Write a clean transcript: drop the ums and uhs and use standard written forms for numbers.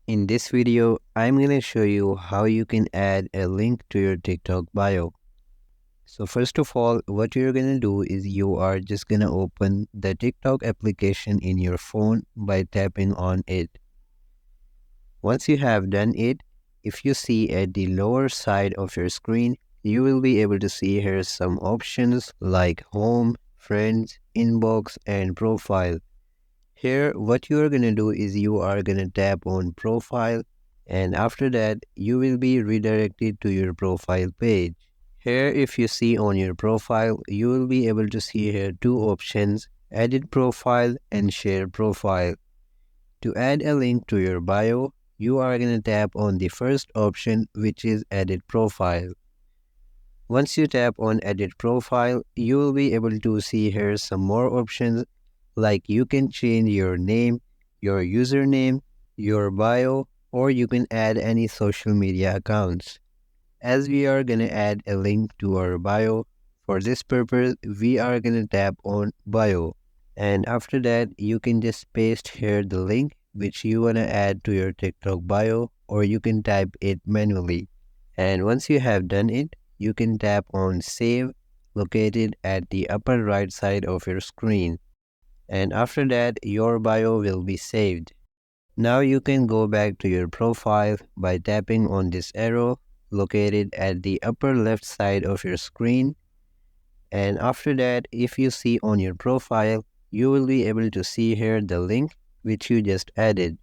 In this video, I'm going to show you how you can add a link to your TikTok bio. So first of all, what you're going to do is you are just going to open the TikTok application in your phone by tapping on it. Once you have done it, if you see at the lower side of your screen, you will be able to see here some options like home, friends, inbox, and profile. Here, what you are going to do is you are going to tap on profile, and after that, you will be redirected to your profile page. Here, if you see on your profile, you will be able to see here two options, edit profile and share profile. To add a link to your bio, you are going to tap on the first option, which is edit profile. Once you tap on edit profile, you will be able to see here some more options like you can change your name, your username, your bio, or you can add any social media accounts. As we are going to add a link to our bio, for this purpose, we are going to tap on bio. And after that, you can just paste here the link which you want to add to your TikTok bio, or you can type it manually. And once you have done it, you can tap on save located at the upper right side of your screen. And after that, your bio will be saved. Now you can go back to your profile by tapping on this arrow located at the upper left side of your screen. And after that, if you see on your profile, you will be able to see here the link which you just added.